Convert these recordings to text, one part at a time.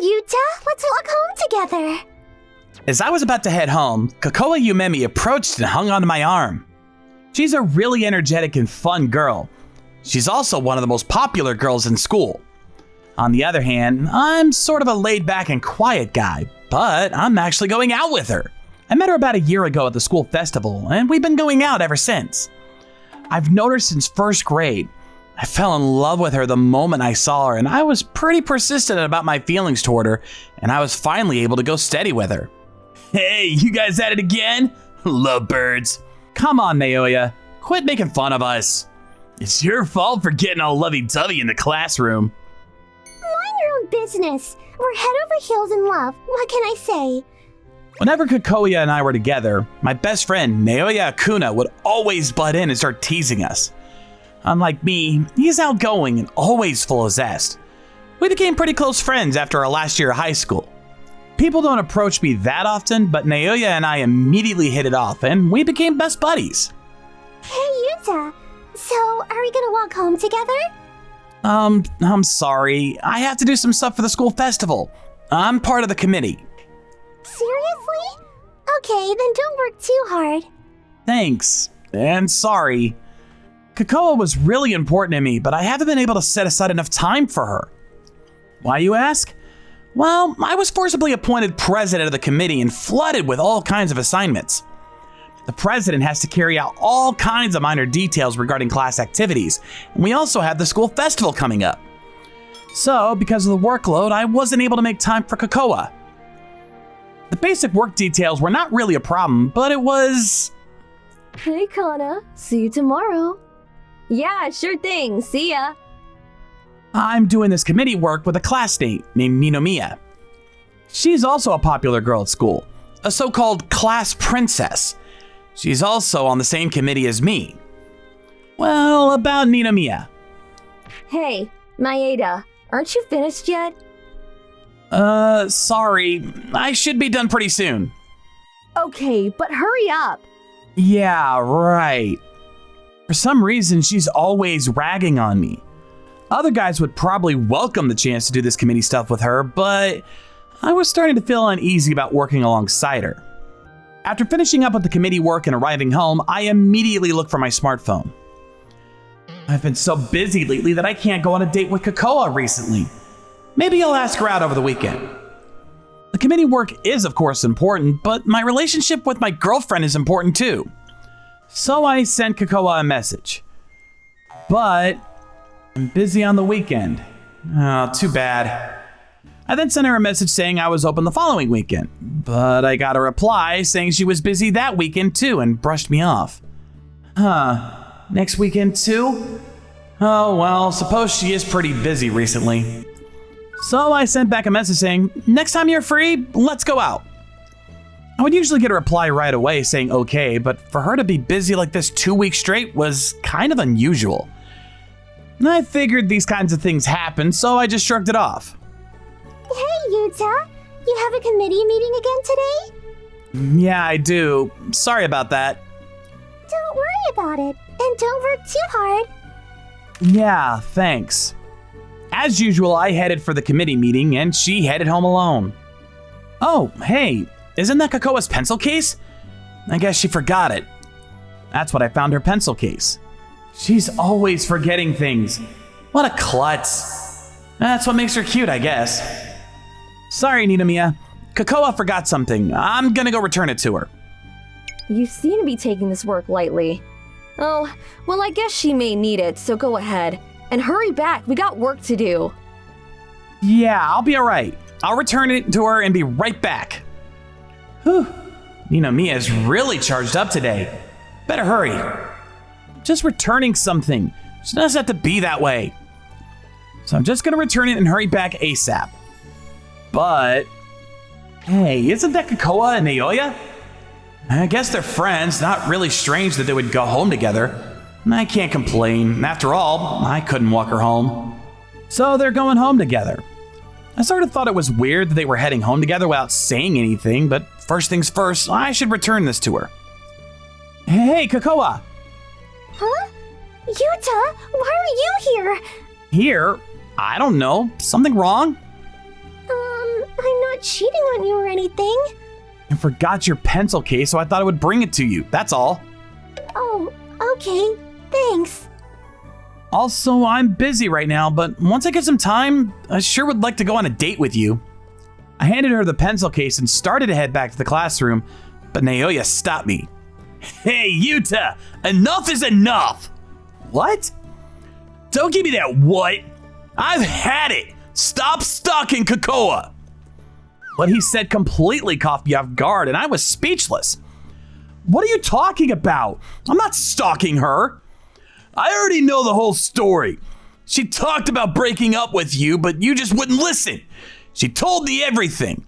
Yuta, let's walk home together. As I was about to head home, Kokoa Yumemi approached and hung onto my arm. She's a really energetic and fun girl. She's also one of the most popular girls in school. On the other hand, I'm sort of a laid-back and quiet guy, but I'm actually going out with her. I met her about a year ago at the school festival, and we've been going out ever since. I've known her since first grade. I fell in love with her the moment I saw her, and I was pretty persistent about my feelings toward her, and I was finally able to go steady with her. Hey, you guys at it again? Lovebirds. Come on, Naoya. Quit making fun of us. It's your fault for getting all lovey-dovey in the classroom. Mind your own business. We're head over heels in love. What can I say? Whenever Kokoya and I were together, my best friend, Naoya Akuna, would always butt in and start teasing us. Unlike me, he's outgoing and always full of zest. We became pretty close friends after our last year of high school. People don't approach me that often, but Naoya and I immediately hit it off, and we became best buddies. Hey, Yuta. So, are we gonna walk home together? I'm sorry. I have to do some stuff for the school festival. I'm part of the committee. Seriously? Okay, then don't work too hard. Thanks, and sorry. Kokoa was really important to me, but I haven't been able to set aside enough time for her. Why, you ask? Well, I was forcibly appointed president of the committee and flooded with all kinds of assignments. The president has to carry out all kinds of minor details regarding class activities, and we also have the school festival coming up. So, because of the workload, I wasn't able to make time for Kokoa. The basic work details were not really a problem, but it was... Hey, Kana. See you tomorrow. Yeah, sure thing. See ya. I'm doing this committee work with a classmate named Ninomiya. She's also a popular girl at school, a so-called class princess. She's also on the same committee as me. Well, about Ninomiya. Hey, Maeda, aren't you finished yet? Sorry. I should be done pretty soon. Okay, but hurry up. Yeah, right. For some reason, she's always ragging on me. Other guys would probably welcome the chance to do this committee stuff with her, but I was starting to feel uneasy about working alongside her. After finishing up with the committee work and arriving home, I immediately looked for my smartphone. I've been so busy lately that I can't go on a date with Kokoa recently. Maybe I'll ask her out over the weekend. The committee work is, of course, important, but my relationship with my girlfriend is important too. So I sent Kokoa a message. But I'm busy on the weekend. Oh, too bad. I then sent her a message saying I was open the following weekend, but I got a reply saying she was busy that weekend too and brushed me off. Next weekend too? Oh well, suppose she is pretty busy recently. So I sent back a message saying, next time you're free, let's go out. I would usually get a reply right away saying okay, but for her to be busy like this 2 weeks straight was kind of unusual. I figured these kinds of things happen, so I just shrugged it off. Hey, Yuta. You have a committee meeting again today? Yeah, I do. Sorry about that. Don't worry about it, and don't work too hard. Yeah, thanks. As usual, I headed for the committee meeting, and she headed home alone. Oh, hey, isn't that Kokoa's pencil case? I guess she forgot it. That's what I found her pencil case. She's always forgetting things. What a klutz. That's what makes her cute, I guess. Sorry, Ninomiya. Kokoa forgot something. I'm gonna go return it to her. You seem to be taking this work lightly. Oh, well, I guess she may need it, so go ahead. And hurry back, we got work to do. Yeah, I'll be alright. I'll return it to her and be right back. Whew. Ninomiya's really charged up today. Better hurry. Just returning something. She doesn't have to be that way. So I'm just gonna return it and hurry back ASAP. But, hey, isn't that Kokoa and Naoya? I guess they're friends, not really strange that they would go home together. I can't complain. After all, I couldn't walk her home. So they're going home together. I sort of thought it was weird that they were heading home together without saying anything, but first things first, I should return this to her. Hey, Kokoa! Huh? Yuta, why are you here? Here? I don't know. Something wrong? cheating on you or anything. I forgot your pencil case, so I thought I would bring it to you. That's all. Oh, okay. Thanks. Also, I'm busy right now, but once I get some time, I sure would like to go on a date with you. I handed her the pencil case and started to head back to the classroom, but Naoya stopped me. Hey, Yuta! Enough is enough! What? Don't give me that what! I've had it! Stop stalking Kokoa! What he said completely caught me off guard, and I was speechless. What are you talking about? I'm not stalking her. I already know the whole story. She talked about breaking up with you, but you just wouldn't listen. She told me everything.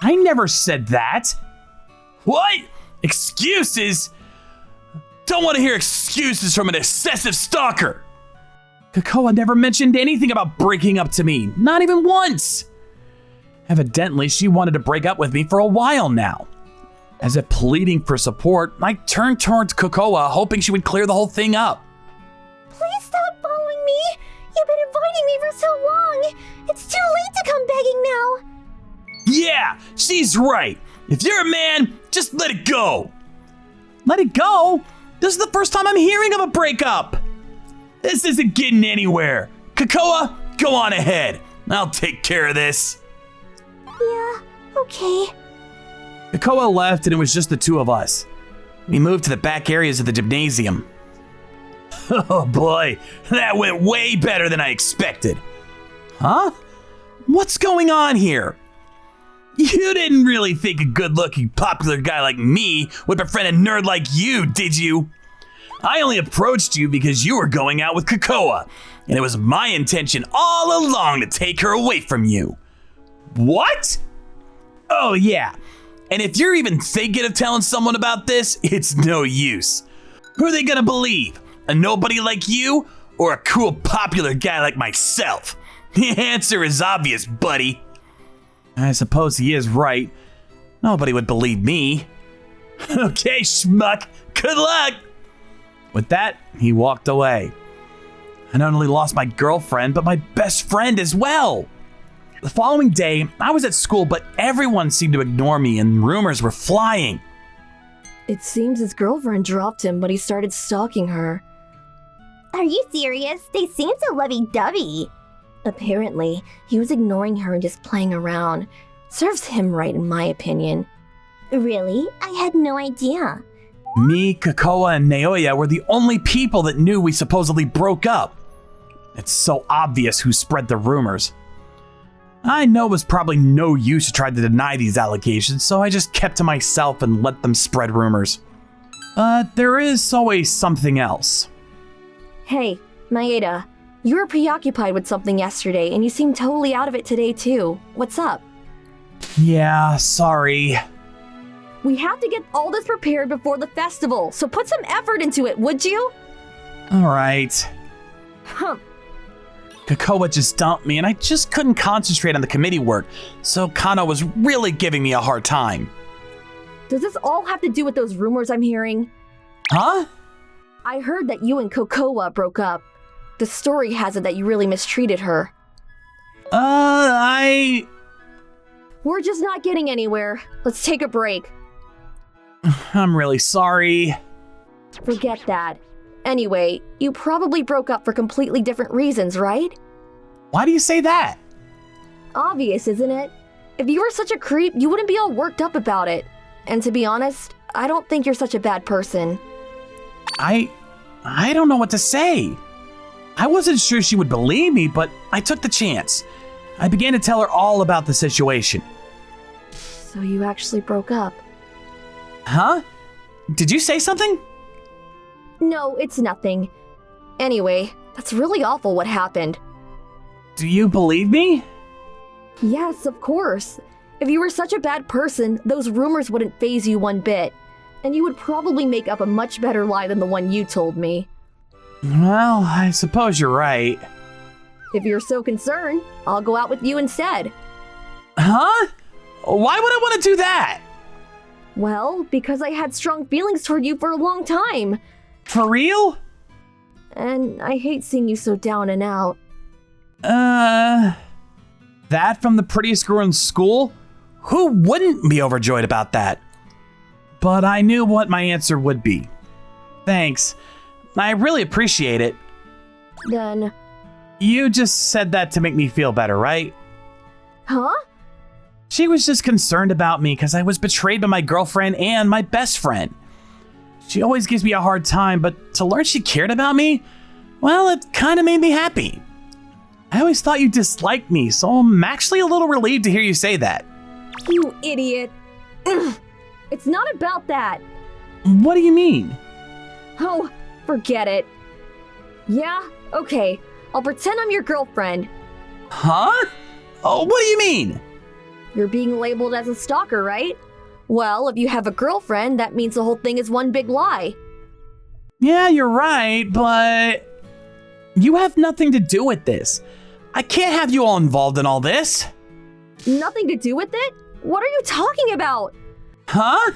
I never said that. What? Excuses? Don't want to hear excuses from an excessive stalker. Kokoa never mentioned anything about breaking up to me, not even once. Evidently, she wanted to break up with me for a while now. As if pleading for support, I turned towards Kokoa, hoping she would clear the whole thing up. Please stop following me. You've been inviting me for so long. It's too late to come begging now. Yeah, she's right. If you're a man, just let it go. Let it go? This is the first time I'm hearing of a breakup. This isn't getting anywhere. Kokoa, go on ahead. I'll take care of this. Yeah, okay. Kokoa left and it was just the two of us. We moved to the back areas of the gymnasium. Oh boy, that went way better than I expected. Huh? What's going on here? You didn't really think a good-looking, popular guy like me would befriend a nerd like you, did you? I only approached you because you were going out with Kokoa, and it was my intention all along to take her away from you. What? Oh yeah, and if you're even thinking of telling someone about this, it's no use. Who are they gonna believe? A nobody like you, or a cool, popular guy like myself? The answer is obvious, buddy. I suppose he is right. Nobody would believe me. Okay, schmuck, good luck. With that, he walked away. I not only lost my girlfriend, but my best friend as well. The following day, I was at school, but everyone seemed to ignore me and rumors were flying. It seems his girlfriend dropped him, but he started stalking her. Are you serious? They seem so lovey-dovey. Apparently, he was ignoring her and just playing around. Serves him right, in my opinion. Really? I had no idea. Me, Kokoa, and Naoya were the only people that knew we supposedly broke up. It's so obvious who spread the rumors. I know it was probably no use to try to deny these allegations, so I just kept to myself and let them spread rumors. But there is always something else. Hey, Maeda, you were preoccupied with something yesterday, and you seem totally out of it today too. What's up? Yeah, sorry. We have to get all this prepared before the festival, so put some effort into it, would you? Alright. Huh. Kokoa just dumped me and I just couldn't concentrate on the committee work, so Kanon was really giving me a hard time. Does this all have to do with those rumors I'm hearing? Huh? I heard that you and Kokoa broke up. The story has it that you really mistreated her. We're just not getting anywhere. Let's take a break. I'm really sorry. Forget that. Anyway, you probably broke up for completely different reasons, right? Why do you say that? Obvious, isn't it? If you were such a creep, you wouldn't be all worked up about it. And to be honest, I don't think you're such a bad person. I don't know what to say. I wasn't sure she would believe me, but I took the chance. I began to tell her all about the situation. So you actually broke up? Huh? Did you say something? No, it's nothing. Anyway, that's really awful what happened. Do you believe me? Yes, of course. If you were such a bad person, those rumors wouldn't faze you one bit. And you would probably make up a much better lie than the one you told me. Well, I suppose you're right. If you're so concerned, I'll go out with you instead. Huh? Why would I want to do that? Well, because I had strong feelings toward you for a long time. For real? And I hate seeing you so down and out. That from the prettiest girl in school? Who wouldn't be overjoyed about that? But I knew what my answer would be. Thanks. I really appreciate it. Then, You just said that to make me feel better, right? huh? She was just concerned about me because I was betrayed by my girlfriend and my best friend. She always gives me a hard time, but to learn she cared about me, well, it kind of made me happy. I always thought you disliked me, so I'm actually a little relieved to hear you say that. You idiot. Ugh. It's not about that. What do you mean? Oh, forget it. Yeah, okay. I'll pretend I'm your girlfriend. Huh? Oh, what do you mean? You're being labeled as a stalker, right? Well, if you have a girlfriend, that means the whole thing is one big lie. Yeah, you're right, but you have nothing to do with this. I can't have you all involved in all this. Nothing to do with it? What are you talking about? Huh?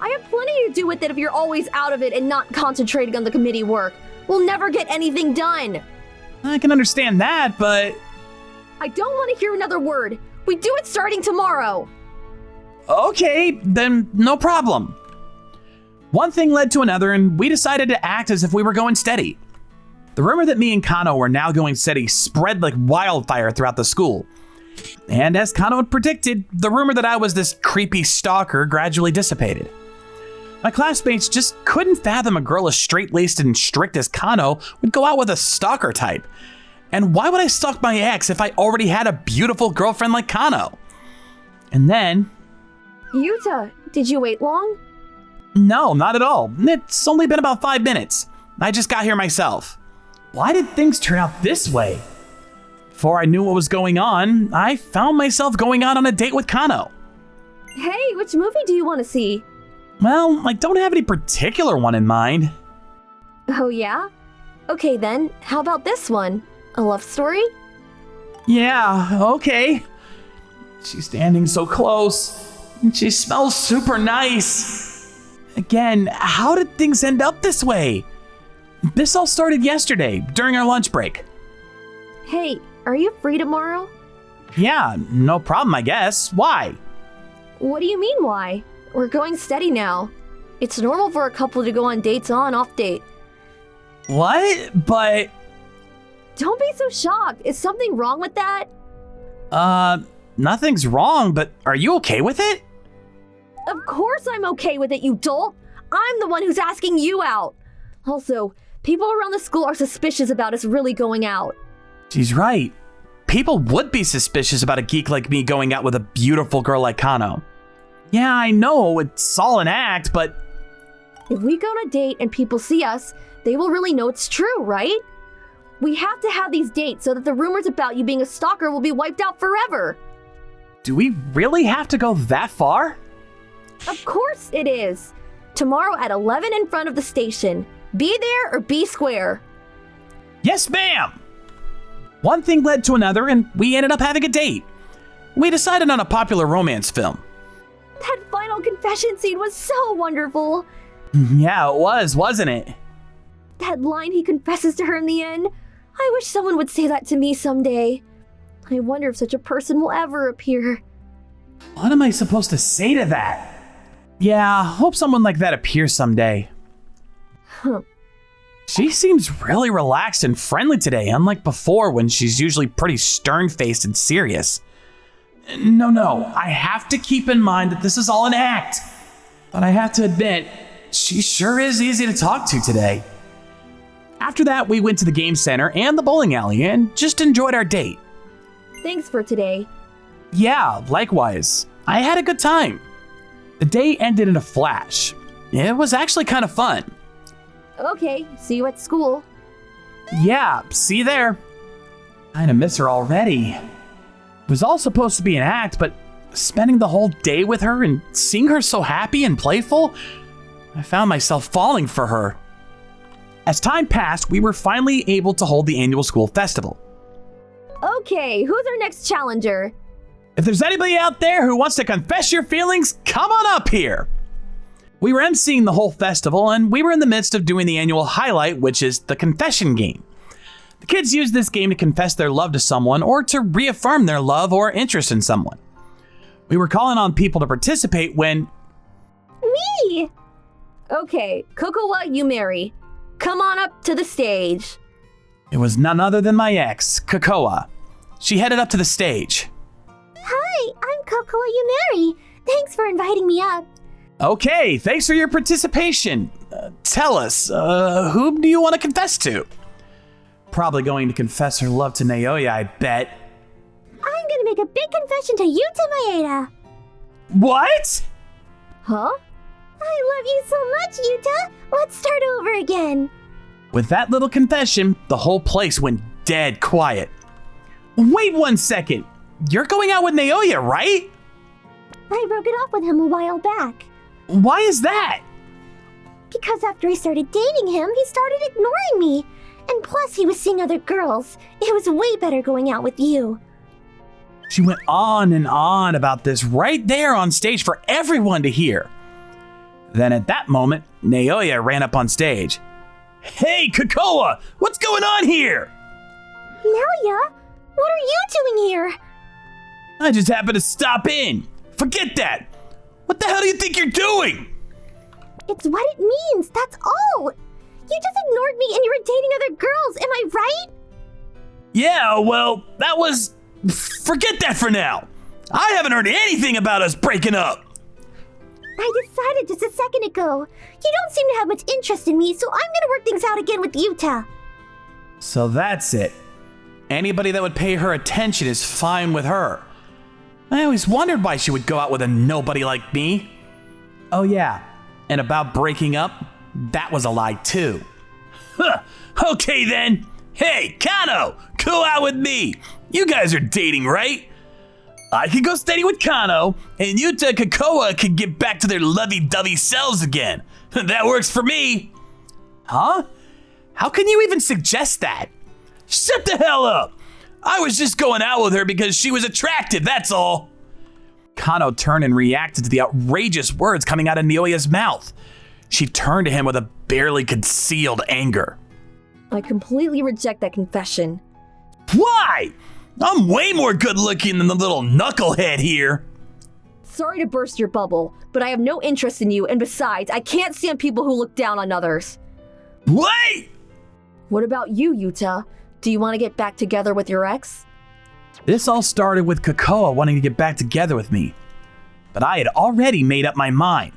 I have plenty to do with it if you're always out of it and not concentrating on the committee work. We'll never get anything done. I can understand that, but I don't want to hear another word. We do it starting tomorrow. okay, then no problem. One thing led to another, and we decided to act as if we were going steady. The rumor that me and Kanon were now going steady spread like wildfire throughout the school. And as Kanon had predicted, the rumor that I was this creepy stalker gradually dissipated. My classmates just couldn't fathom a girl as straight-laced and strict as Kano would go out with a stalker type. And why would I stalk my ex if I already had a beautiful girlfriend like Kano? And then... Yuta, did you wait long? No, not at all. It's only been about 5 minutes. I just got here myself. Why did things turn out this way? Before I knew what was going on, I found myself going out on a date with Kano. Hey, which movie do you want to see? Well, I don't have any particular one in mind. Oh yeah? Okay then, how about this one? A love story? Yeah, okay. She's standing so close, and she smells super nice. Again, how did things end up this way? This all started yesterday, during our lunch break. Hey, are you free tomorrow? Yeah, no problem, I guess. Why? What do you mean why? We're going steady now. It's normal for a couple to go on dates on, off date. What? But, Don't be so shocked. Is something wrong with that? nothing's wrong, but are you okay with it? Of course I'm okay with it, you dolt. I'm the one who's asking you out. Also, people around the school are suspicious about us really going out. She's right. People would be suspicious about a geek like me going out with a beautiful girl like Kano. Yeah, I know, it's all an act, but... If we go on a date and people see us, they will really know it's true, right? We have to have these dates so that the rumors about you being a stalker will be wiped out forever. Do we really have to go that far? Of course it is. Tomorrow at 11 in front of the station. Be there or be square. Yes, ma'am! One thing led to another, and we ended up having a date. We decided on a popular romance film. That final confession scene was so wonderful. Yeah, it was, wasn't it? That line he confesses to her in the end. I wish someone would say that to me someday. I wonder if such a person will ever appear. What am I supposed to say to that? Yeah, hope someone like that appears someday. Huh. She seems really relaxed and friendly today, unlike before when she's usually pretty stern-faced and serious. No, I have to keep in mind that this is all an act. But I have to admit, she sure is easy to talk to today. After that, we went to the game center and the bowling alley and just enjoyed our date. Thanks for today. Yeah, likewise. I had a good time. The day ended in a flash. It was actually kind of fun. Okay, see you at school. Yeah, see you there. Kinda miss her already. It was all supposed to be an act, but spending the whole day with her and seeing her so happy and playful, I found myself falling for her. As time passed, we were finally able to hold the annual school festival. Okay, who's our next challenger? If there's anybody out there who wants to confess your feelings, come on up here. We were emceeing the whole festival, and we were in the midst of doing the annual highlight, which is the confession game. The kids use this game to confess their love to someone or to reaffirm their love or interest in someone. We were calling on people to participate when... Me! Okay, Kokowa Yumeri, come on up to the stage. It was none other than my ex, Kokoa. She headed up to the stage. Hi, I'm Kokoa Yumeri. Thanks for inviting me up. Okay, thanks for your participation. Tell us, whom do you want to confess to? Probably going to confess her love to Naoya, I bet. I'm gonna make a big confession to Yuta Maeda. What? Huh? I love you so much, Yuta. Let's start over again. With that little confession, the whole place went dead quiet. Wait 1 second. You're going out with Naoya, right? I broke it off with him a while back. Why is that? Because after I started dating him, he started ignoring me. And plus, he was seeing other girls. It was way better going out with you. She went on and on about this right there on stage for everyone to hear. Then at that moment, Naoya ran up on stage. Hey, Kokoa! What's going on here? Naoya, what are you doing here? I just happened to stop in. Forget that. What the hell do you think you're doing? It's what it means, that's all. You just ignored me and you were dating other girls, am I right? Yeah, well, that was... Forget that for now. I haven't heard anything about us breaking up. I decided just a second ago. You don't seem to have much interest in me, so I'm gonna work things out again with Yuta. So that's it. Anybody that would pay her attention is fine with her. I always wondered why she would go out with a nobody like me. Oh yeah, and about breaking up, that was a lie too. Huh, okay then. Hey, Kano, go out with me. You guys are dating, right? I could go steady with Kano, and Yuta and Kokoa could get back to their lovey-dovey selves again. That works for me. Huh? How can you even suggest that? Shut the hell up. I was just going out with her because she was attractive, that's all. Kano turned and reacted to the outrageous words coming out of Naoya's mouth. She turned to him with a barely concealed anger. I completely reject that confession. Why? I'm way more good-looking than the little knucklehead here. Sorry to burst your bubble, but I have no interest in you, and besides, I can't stand people who look down on others. Wait! What about you, Yuta? Do you want to get back together with your ex? This all started with Kokoa wanting to get back together with me, but I had already made up my mind.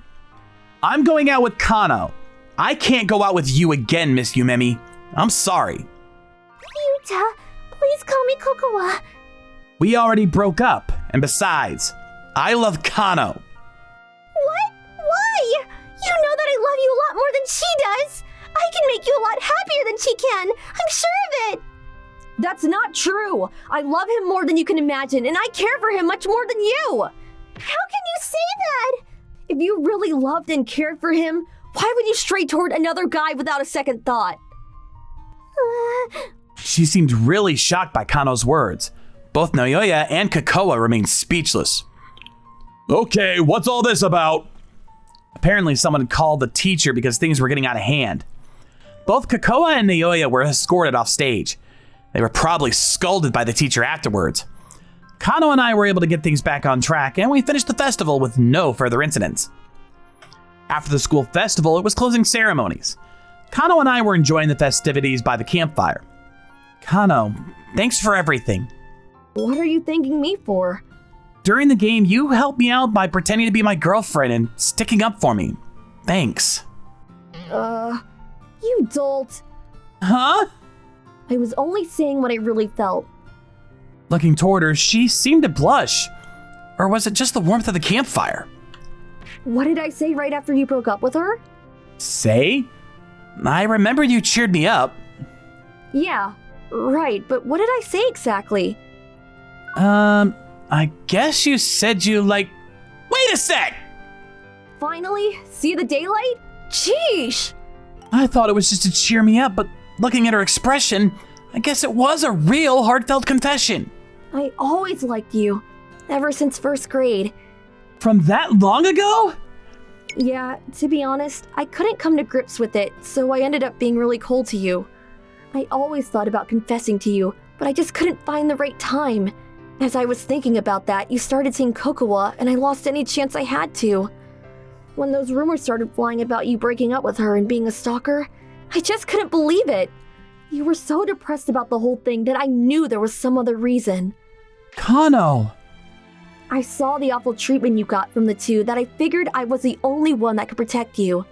I'm going out with Kano. I can't go out with you again, Miss Yumemi. I'm sorry. Yuta, please call me Kokoa. We already broke up, and besides, I love Kano. What? Why? You know that I love you a lot more than she does. I can make you a lot happier than she can. I'm sure of it. That's not true. I love him more than you can imagine, and I care for him much more than you. How can you say that? If you really loved and cared for him, why would you stray toward another guy without a second thought? She seemed really shocked by Kano's words. Both Naoya and Kokoa remained speechless. Okay, what's all this about? Apparently someone had called the teacher because things were getting out of hand. Both Kokoa and Naoya were escorted off stage. They were probably scolded by the teacher afterwards. Kano and I were able to get things back on track, and we finished the festival with no further incidents. After the school festival, it was closing ceremonies. Kano and I were enjoying the festivities by the campfire. Kano, thanks for everything. What are you thanking me for? During the game, you helped me out by pretending to be my girlfriend and sticking up for me. Thanks. You dolt. Huh? I was only saying what I really felt. Looking toward her, she seemed to blush. Or was it just the warmth of the campfire? What did I say right after you broke up with her? Say? I remember you cheered me up. Yeah, right, but what did I say exactly? I guess you said you like... Wait a sec! Finally? See the daylight? Sheesh! I thought it was just to cheer me up, but looking at her expression, I guess it was a real heartfelt confession. I always liked you, ever since first grade. From that long ago? Yeah, to be honest, I couldn't come to grips with it, so I ended up being really cold to you. I always thought about confessing to you, but I just couldn't find the right time. As I was thinking about that, you started saying Kokowa, and I lost any chance I had to. When those rumors started flying about you breaking up with her and being a stalker, I just couldn't believe it. You were so depressed about the whole thing that I knew there was some other reason. Kano! I saw the awful treatment you got from the two that I figured I was the only one that could protect you.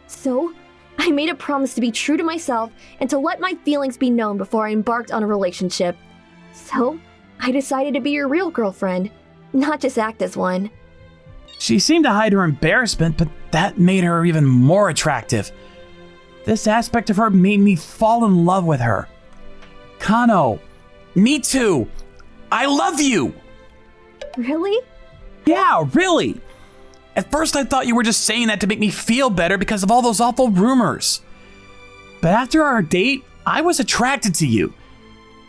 So, I made a promise to be true to myself and to let my feelings be known before I embarked on a relationship. So, I decided to be your real girlfriend, not just act as one. She seemed to hide her embarrassment, but that made her even more attractive. This aspect of her made me fall in love with her. Kano, me too. I love you. Really? Yeah, really. At first I thought you were just saying that to make me feel better because of all those awful rumors. But after our date, I was attracted to you.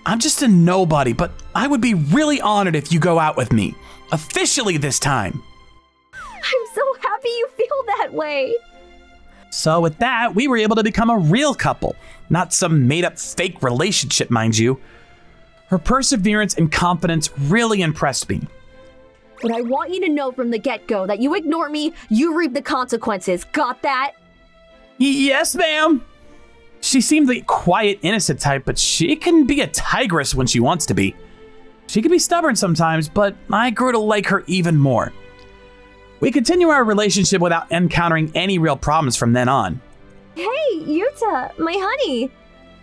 I'm just a nobody, but I would be really honored if you go out with me. Officially this time. I'm so happy you feel that way. So with that, we were able to become a real couple, not some made-up fake relationship, mind you. Her perseverance and confidence really impressed me. But I want you to know from the get-go that you ignore me, you reap the consequences. Got that? Yes, ma'am. She seemed the quiet, innocent type, but she can be a tigress when she wants to be. She can be stubborn sometimes, but I grew to like her even more. We continue our relationship without encountering any real problems from then on. Hey, Yuta, my honey.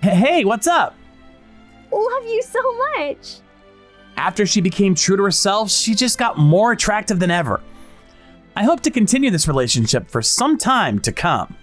Hey, what's up? Love you so much. After she became true to herself, she just got more attractive than ever. I hope to continue this relationship for some time to come.